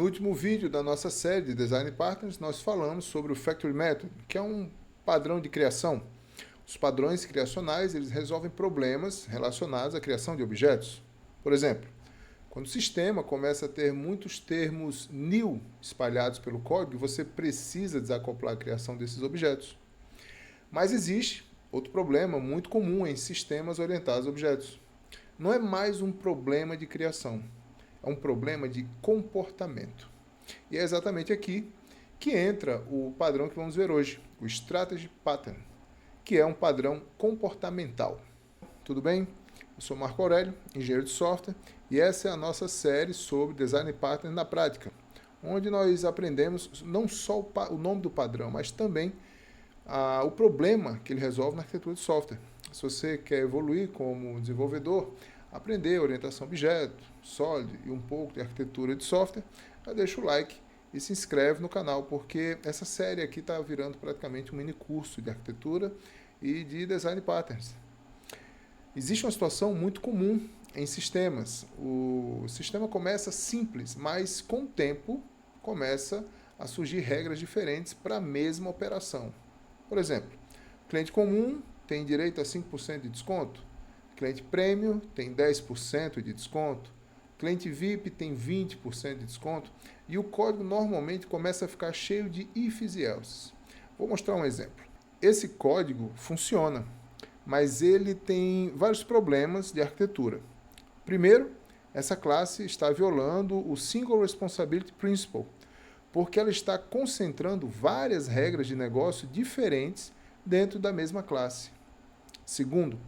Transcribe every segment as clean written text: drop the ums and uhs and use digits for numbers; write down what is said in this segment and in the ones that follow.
No último vídeo da nossa série de Design Patterns, nós falamos sobre o Factory Method, que é um padrão de criação. Os padrões criacionais eles resolvem problemas relacionados à criação de objetos. Por exemplo, quando o sistema começa a ter muitos termos new espalhados pelo código, você precisa desacoplar a criação desses objetos. Mas existe outro problema muito comum em sistemas orientados a objetos. Não é mais um problema de criação, é um problema de comportamento. E é exatamente aqui que entra o padrão que vamos ver hoje, o Strategy Pattern, que é um padrão comportamental. Tudo bem? Eu sou Marco Aurélio, engenheiro de software, e essa é a nossa série sobre Design Pattern na prática, onde nós aprendemos não só o nome do padrão, mas também o problema que ele resolve na arquitetura de software. Se você quer evoluir como desenvolvedor, aprender orientação a objeto, SOLID e um pouco de arquitetura de software, já deixa o like e se inscreve no canal, porque essa série aqui está virando praticamente um mini curso de arquitetura e de Design Patterns. Existe uma situação muito comum em sistemas. O sistema começa simples, mas com o tempo começa a surgir regras diferentes para a mesma operação. Por exemplo, cliente comum tem direito a 5% de desconto, cliente premium tem 10% de desconto, cliente VIP tem 20% de desconto e o código normalmente começa a ficar cheio de ifs e elses. Vou mostrar um exemplo. Esse código funciona, mas ele tem vários problemas de arquitetura. Primeiro, essa classe está violando o Single Responsibility Principle, porque ela está concentrando várias regras de negócio diferentes dentro da mesma classe. Segundo,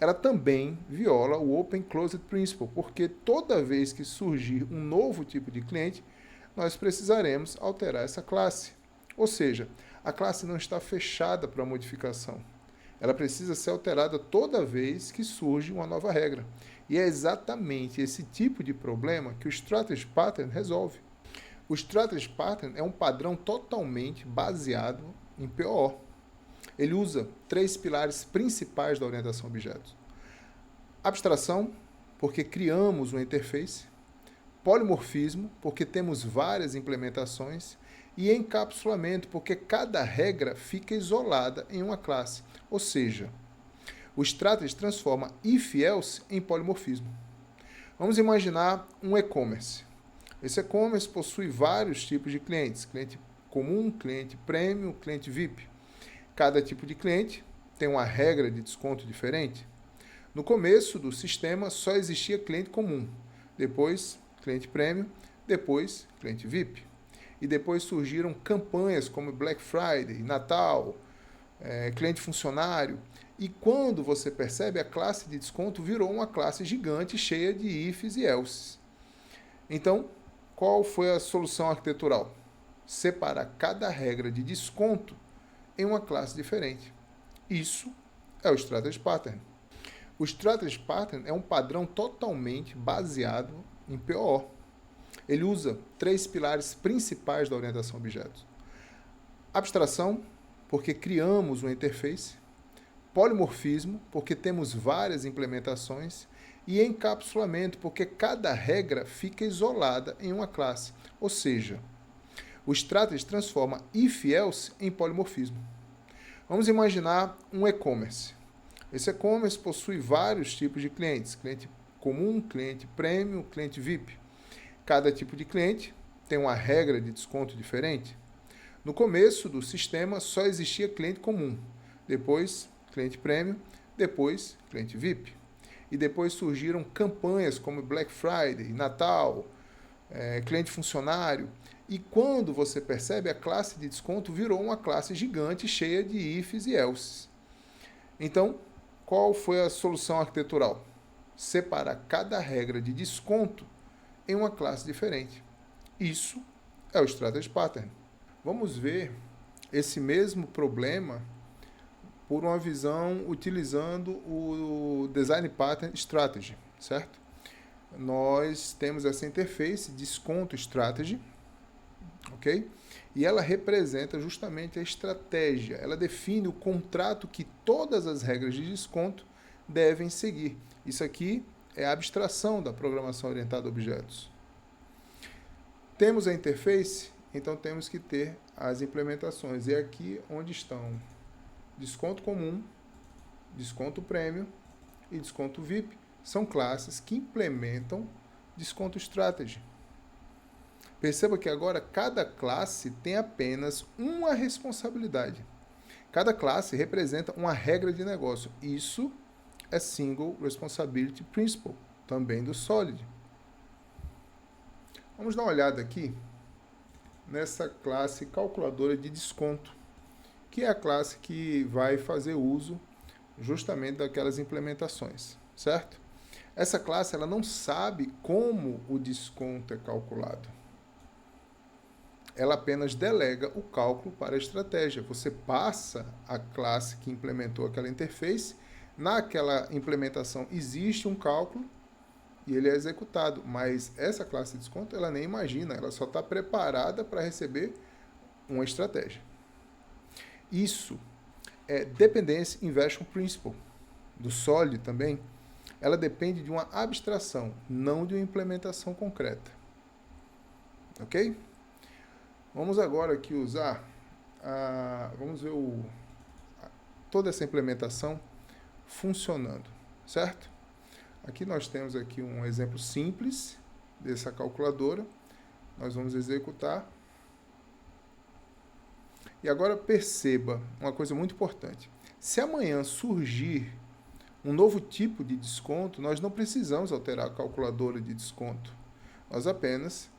ela também viola o Open Closed Principle, porque toda vez que surgir um novo tipo de cliente, nós precisaremos alterar essa classe. Ou seja, a classe não está fechada para modificação. Ela precisa ser alterada toda vez que surge uma nova regra. E é exatamente esse tipo de problema que o Strategy Pattern resolve. O Strategy Pattern é um padrão totalmente baseado em POO. Ele usa 3 pilares principais da orientação a objetos. Abstração, porque criamos uma interface. Polimorfismo, porque temos várias implementações. E encapsulamento, porque cada regra fica isolada em uma classe. Ou seja, o Strategy transforma if-else em polimorfismo. Vamos imaginar um e-commerce. Esse e-commerce possui vários tipos de clientes, cliente comum, cliente premium, cliente VIP. Cada tipo de cliente tem uma regra de desconto diferente. No começo do sistema só existia cliente comum, depois cliente premium, depois cliente VIP. E depois surgiram campanhas como Black Friday, Natal, cliente funcionário. E quando você percebe, a classe de desconto virou uma classe gigante cheia de ifs e elses. Então, qual foi a solução arquitetural? Separar cada regra de desconto em uma classe diferente. Isso é o Strategy Pattern. O Strategy Pattern é um padrão totalmente baseado em POO. Ele usa 3 pilares principais da orientação a objetos. Abstração, porque criamos uma interface. Polimorfismo, porque temos várias implementações. E encapsulamento, porque cada regra fica isolada em uma classe. Ou seja, o Strategy transforma if-else em polimorfismo. Vamos imaginar um e-commerce. Esse e-commerce possui vários tipos de clientes, cliente comum, cliente premium, cliente VIP. Cada tipo de cliente tem uma regra de desconto diferente. No começo do sistema só existia cliente comum, depois cliente premium, depois cliente VIP. E depois surgiram campanhas como Black Friday, Natal, cliente funcionário. E quando você percebe, a classe de desconto virou uma classe gigante cheia de ifs e elses. Então, qual foi a solução arquitetural? Separar cada regra de desconto em uma classe diferente. Isso é o Strategy Pattern. Vamos ver esse mesmo problema por uma visão utilizando o Design Pattern Strategy, certo? Nós temos essa interface Desconto Strategy, ok? E ela representa justamente a estratégia, ela define o contrato que todas as regras de desconto devem seguir. Isso aqui é a abstração da programação orientada a objetos. Temos a interface, então temos que ter as implementações. E aqui onde estão desconto comum, desconto premium e desconto VIP. São classes que implementam desconto strategy. Perceba que agora cada classe tem apenas uma responsabilidade. Cada classe representa uma regra de negócio. Isso é Single Responsibility Principle, também do Solid. Vamos dar uma olhada aqui nessa classe calculadora de desconto, que é a classe que vai fazer uso justamente daquelas implementações, certo? Essa classe ela não sabe como o desconto é calculado. Ela apenas delega o cálculo para a estratégia. Você passa a classe que implementou aquela interface, naquela implementação existe um cálculo e ele é executado, mas essa classe de desconto ela nem imagina, ela só está preparada para receber uma estratégia. Isso é Dependency Inversion Principle, do Solid também. Ela depende de uma abstração, não de uma implementação concreta. Ok? Vamos agora aqui usar, vamos ver toda essa implementação funcionando, certo? Aqui nós temos aqui um exemplo simples dessa calculadora. Nós vamos executar. E agora perceba uma coisa muito importante. Se amanhã surgir um novo tipo de desconto, nós não precisamos alterar a calculadora de desconto. Nós apenas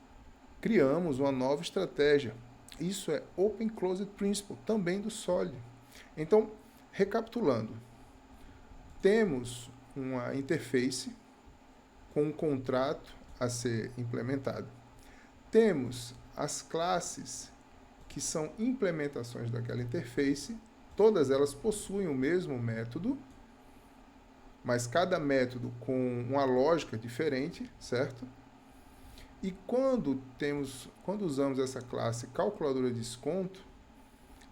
criamos uma nova estratégia. Isso é Open Closed Principle, também do Solid. Então, recapitulando, temos uma interface com um contrato a ser implementado. Temos as classes que são implementações daquela interface, todas elas possuem o mesmo método, mas cada método com uma lógica diferente, certo? E quando usamos essa classe calculadora de desconto,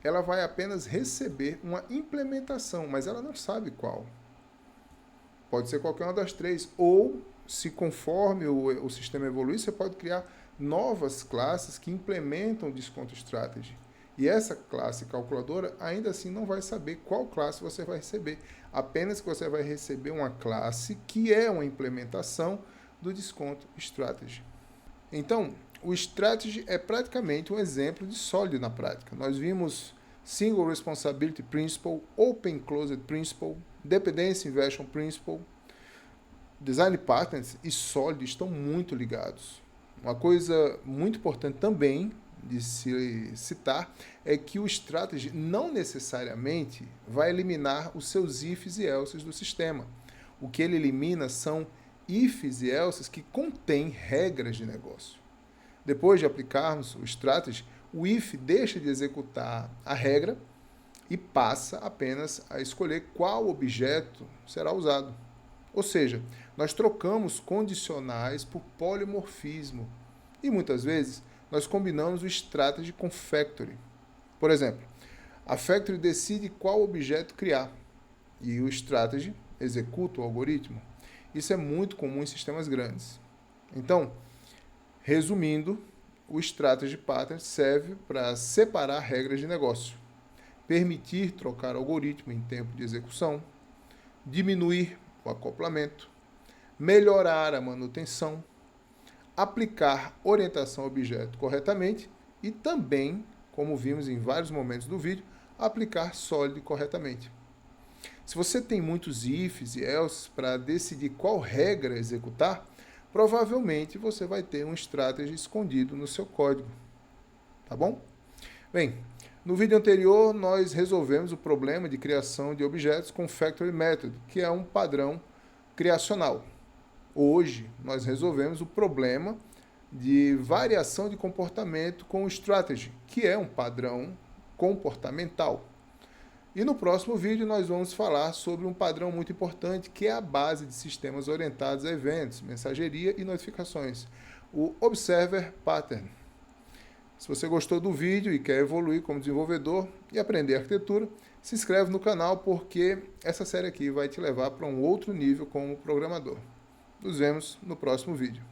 ela vai apenas receber uma implementação, mas ela não sabe qual. Pode ser qualquer uma das três, ou se conforme o sistema evoluir, você pode criar novas classes que implementam o desconto strategy. E essa classe calculadora ainda assim não vai saber qual classe você vai receber, apenas que você vai receber uma classe que é uma implementação do desconto strategy. Então, o strategy é praticamente um exemplo de Solid na prática. Nós vimos Single Responsibility Principle, Open Closed Principle, Dependency Inversion Principle, Design Patterns e Solid estão muito ligados. Uma coisa muito importante também de se citar é que o strategy não necessariamente vai eliminar os seus ifs e elses do sistema. O que ele elimina são ifs e elses que contêm regras de negócio. Depois de aplicarmos o strategy, o if deixa de executar a regra e passa apenas a escolher qual objeto será usado. Ou seja, nós trocamos condicionais por polimorfismo e muitas vezes nós combinamos o strategy com factory. Por exemplo, a factory decide qual objeto criar e o strategy executa o algoritmo. Isso é muito comum em sistemas grandes. Então, resumindo, o strategy pattern serve para separar regras de negócio, permitir trocar algoritmo em tempo de execução, diminuir o acoplamento, melhorar a manutenção, aplicar orientação a objeto corretamente e também, como vimos em vários momentos do vídeo, aplicar Solid corretamente. Se você tem muitos ifs e elses para decidir qual regra executar, provavelmente você vai ter um strategy escondido no seu código. Tá bom? Bem, no vídeo anterior nós resolvemos o problema de criação de objetos com Factory Method, que é um padrão criacional. Hoje nós resolvemos o problema de variação de comportamento com o Strategy, que é um padrão comportamental. E no próximo vídeo nós vamos falar sobre um padrão muito importante, que é a base de sistemas orientados a eventos, mensageria e notificações, o Observer Pattern. Se você gostou do vídeo e quer evoluir como desenvolvedor e aprender arquitetura, se inscreve no canal porque essa série aqui vai te levar para um outro nível como programador. Nos vemos no próximo vídeo.